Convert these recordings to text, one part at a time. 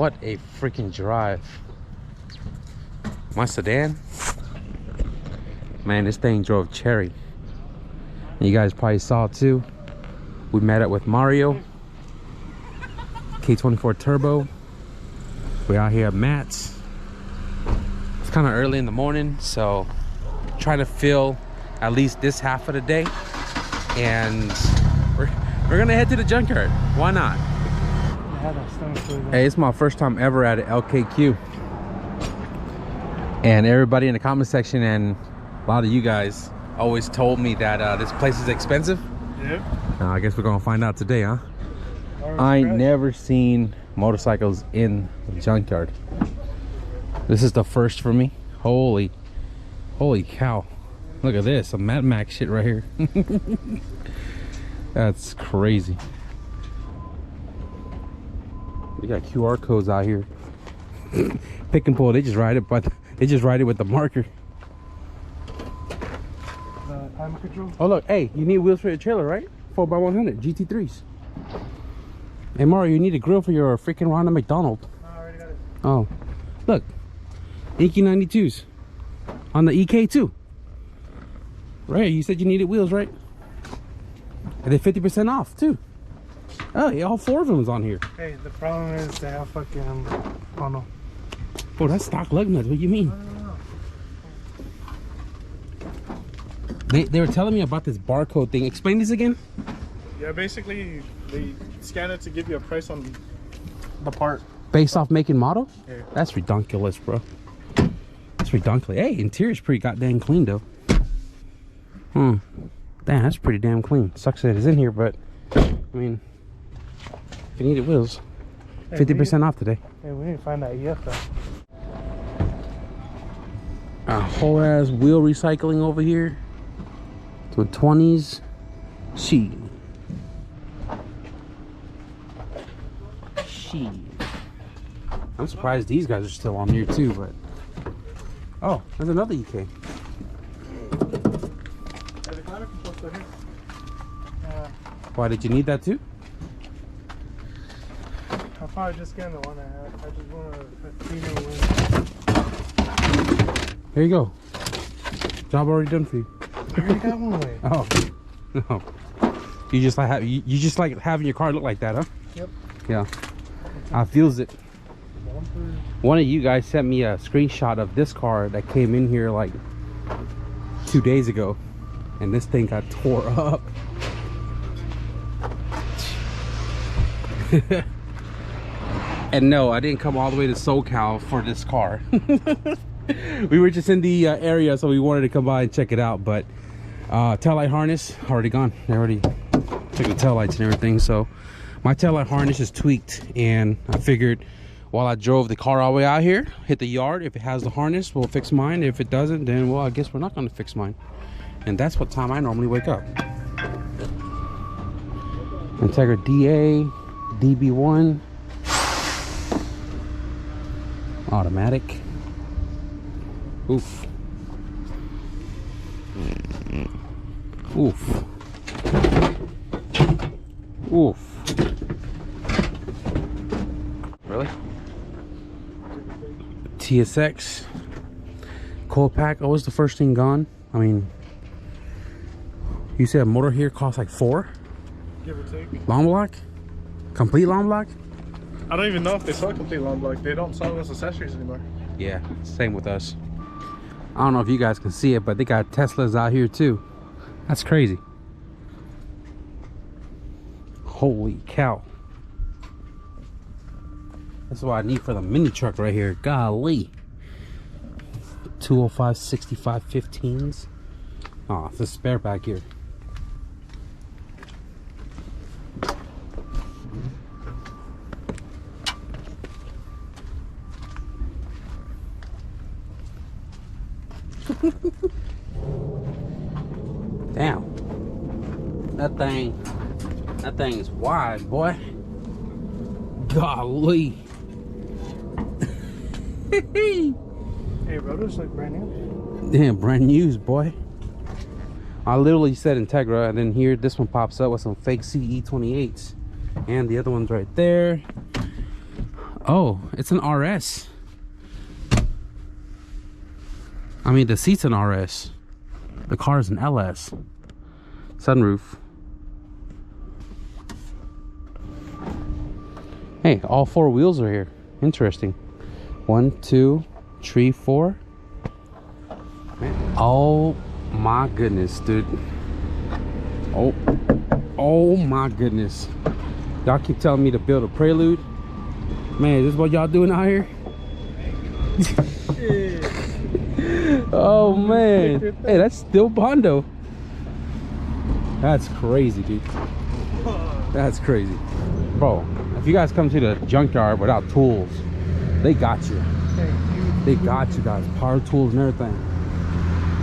What a freaking drive. My sedan, man, this thing drove cherry. And you guys probably saw too, we met up with Mario, K24 Turbo. We're out here at Matt's. It's kind of early in the morning, so trying to fill at least this half of the day, and we're gonna head to the junkyard. Why not? Hey, it's my first time ever at an LKQ, and everybody in the comment section and a lot of you guys always told me that this place is expensive. Yep. I guess we're gonna find out today, huh? I ain't never seen motorcycles in the junkyard. This is the first for me. Holy cow. Look at this, some Mad Max shit right here. That's crazy. We got QR codes out here. Pick and pull, they just ride it, but they just ride it with the marker. Time control. Oh look, hey, you need wheels for your trailer, right? 4x100 GT3s. Hey Mario, you need a grill for your freaking Ronald McDonald. I already got it. Oh, look, Inky 92s on the EK too. Right, you said you needed wheels, right? And they're 50% off too. Oh yeah, all 4 of them is on here. Hey, the problem is they have fucking, oh no. Oh, that's stock lug nuts. What do you mean? No. They were telling me about this barcode thing. Explain this again. Yeah, basically they scan it to give you a price on the part. Based off make and model? Yeah. That's ridiculous, bro. That's ridiculous. Hey, interior's pretty goddamn clean though. Damn, that's pretty damn clean. Sucks that it's in here, but I mean, if you needed wheels, 50% off today. Hey, we need to find that EF though. A whole ass wheel recycling over here. To 20s. She. I'm surprised these guys are still on here too, but oh, there's another EK. Why did you need that too? I'll probably just get the one I have. I just want to Here you go. Job already done for you. I already got one away. Oh no. You just like having your car look like that, huh? Yep. Yeah. I feels it. One of you guys sent me a screenshot of this car that came in here like 2 days ago, and this thing got tore up. And no, I didn't come all the way to SoCal for this car. We were just in the area, so we wanted to come by and check it out, but tail light harness already gone. They already took the tail lights and everything, so my tail light harness is tweaked, and I figured while I drove the car all the way out here, hit the yard, if it has the harness, we'll fix mine. If it doesn't, then well, I guess we're not going to fix mine. And that's what time I normally wake up. Integra DA, DB1, automatic. Oof. Oof. Oof. Really? TSX. Coil pack, always the first thing gone. I mean, you said a motor here costs like 4? Give or take. Long block? Complete long block? I don't even know if they sell complete long block. They don't sell those accessories anymore. Yeah, same with us. I don't know if you guys can see it, but they got Teslas out here too. That's crazy. Holy cow. That's what I need for the mini truck right here. Golly. 205 65 15s. Oh, it's a spare back here. Damn. That thing is wide, boy. Golly. Hey, rotors look brand new. Damn, brand new, boy. I literally said Integra, and then here this one pops up with some fake CE28s, and the other one's right there. Oh, it's an RS. I mean, the seat's an RS. The car is an LS. Sunroof. Hey, all 4 wheels are here. Interesting. 1, 2, 3, 4. Oh my goodness, dude. Oh my goodness. Y'all keep telling me to build a Prelude. Man, this is what y'all doing out here? Oh man. Hey, that's still Bondo. That's crazy, dude. That's crazy. Bro, if you guys come to the junkyard without tools, they got you. They got you guys. Power tools and everything.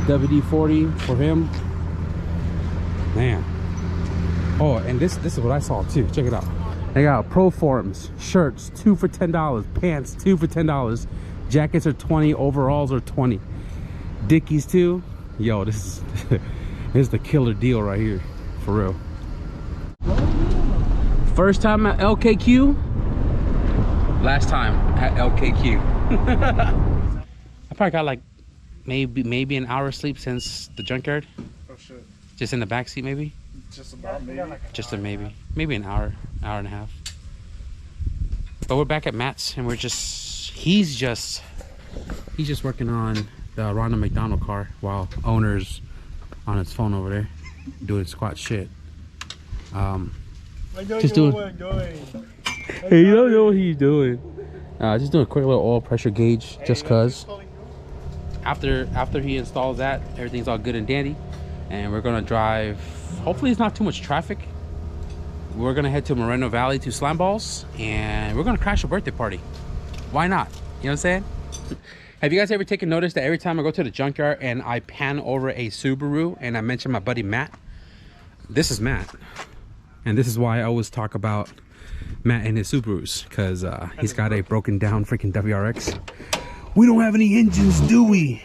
WD-40 for him. Man. Oh, and this is what I saw too. Check it out. They got Pro Forms, shirts, 2 for $10. Pants, 2 for $10. Jackets are 20. Overalls are 20. Dickies too. Yo, this is the killer deal right here, for real. First time at LKQ. Last time at LKQ. I probably got like maybe an hour sleep since the junkyard. Oh shit. Just in the back seat, maybe. Just about maybe. Just a maybe an hour and a half. But we're back at Matt's, and he's just working on the Ronald McDonald car while owner's on his phone over there doing squat shit. Just doing. Hey, you don't know what he's doing. Just doing a quick little oil pressure gauge, just cause. After he installs that, everything's all good and dandy, and we're gonna drive. Hopefully, it's not too much traffic. We're gonna head to Moreno Valley to Slime Balls, and we're gonna crash a birthday party. Why not? You know what I'm saying? Have you guys ever taken notice that every time I go to the junkyard and I pan over a Subaru and I mention my buddy Matt? This is Matt, and this is why I always talk about Matt and his Subarus, because he's got a broken down freaking WRX. We don't have any engines, do we?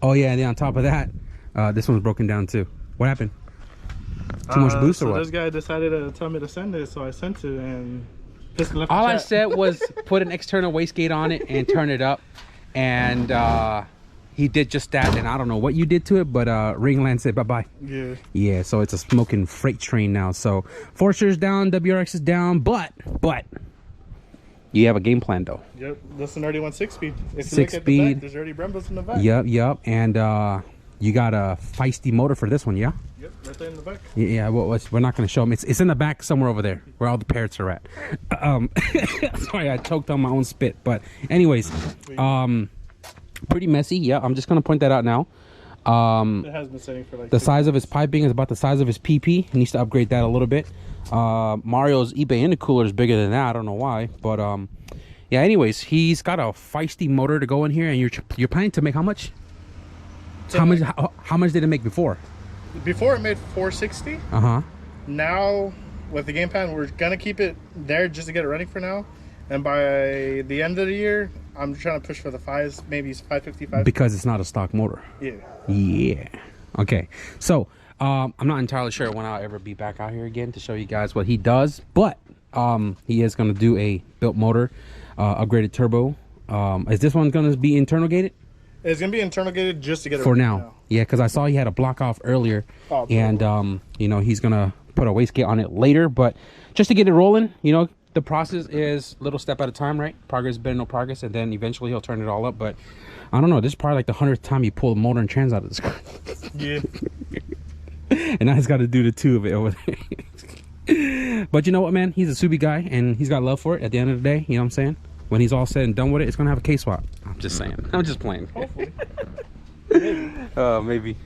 Oh yeah, and then on top of that, this one's broken down too. What happened? Too much boost or what? This guy decided to tell me to send it, so I sent it, and left all I said was put an external wastegate on it and turn it up, and he did just that. And I don't know what you did to it, but Ringland said bye-bye. Yeah, so it's a smoking freight train now. So Forster's down, WRX is down, but you have a game plan though. Yep, that's an already 6-speed. If you 6 look at the speed. back, there's already Brembos in the back. Yep, and you got a feisty motor for this one, yeah? Yep, right there in the back. Yeah, well, we're not going to show them. It's in the back somewhere over there, where all the parrots are at. Sorry, I choked on my own spit. But anyways, pretty messy. Yeah, I'm just going to point that out now. It has been sitting for like the size of his piping is about the size of his PP. He needs to upgrade that a little bit. Mario's eBay intercooler is bigger than that. I don't know why, but yeah. Anyways, he's got a feisty motor to go in here, and you're planning to make how much? So how much did it make before? Before it made 460. Now with the game plan, we're gonna keep it there just to get it running for now, and by the end of the year, I'm trying to push for the 5s, maybe 555. Because it's not a stock motor. Yeah. Okay. So I'm not entirely sure when I'll ever be back out here again to show you guys what he does, but he is gonna do a built motor, upgraded turbo. Is this one gonna be internal gated? It's gonna be internal gated just to get it for now. Yeah, because I saw he had a block off earlier, and you know, he's gonna put a wastegate on it later, but just to get it rolling, you know, the process is little step at a time, right? Progress is better than no progress, and then eventually he'll turn it all up. But I don't know, this is probably like the 100th time you pull the motor and trans out of this car. Yeah. And now he's got to do the 2 of it over there. But you know what, man? He's a Subi guy, and he's got love for it at the end of the day. You know what I'm saying? When he's all said and done with it, it's gonna have a K-swap. I'm just saying. I'm just playing. Hopefully. Maybe.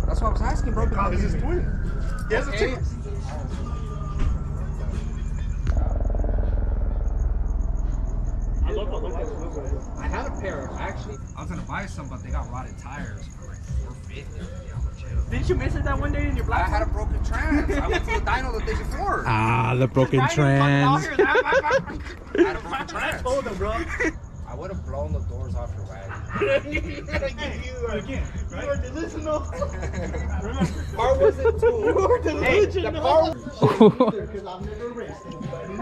That's what I was asking, bro. This is twin. He has a chick. I love I had a pair. Actually, I was gonna buy some, but they got rotted tires for like $450. Didn't you miss it that one day in your black? I had a broken trans. I went to the dyno the day before. Ah, the broken trans. I had a broken trans. I told them, bro. I would have blown the doors off your wagon. Again, right? You were delusional. Car wasn't too. You were delusional. The car. Because I've never raced anybody.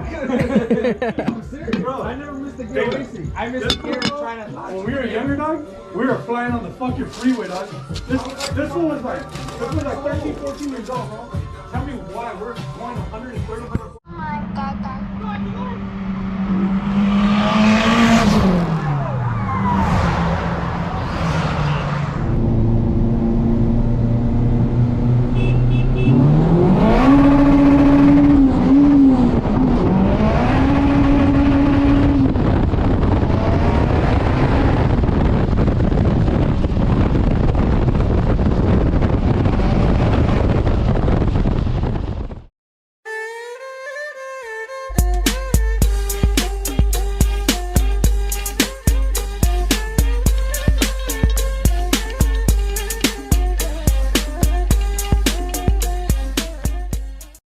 I'm serious, bro. I never missed a gear racing. I missed a gear trying to. When we were younger, dog, we were flying on the fucking freeway, dog. This one was like 13, 14 years old, bro. Tell me why we're going 130. Oh my god,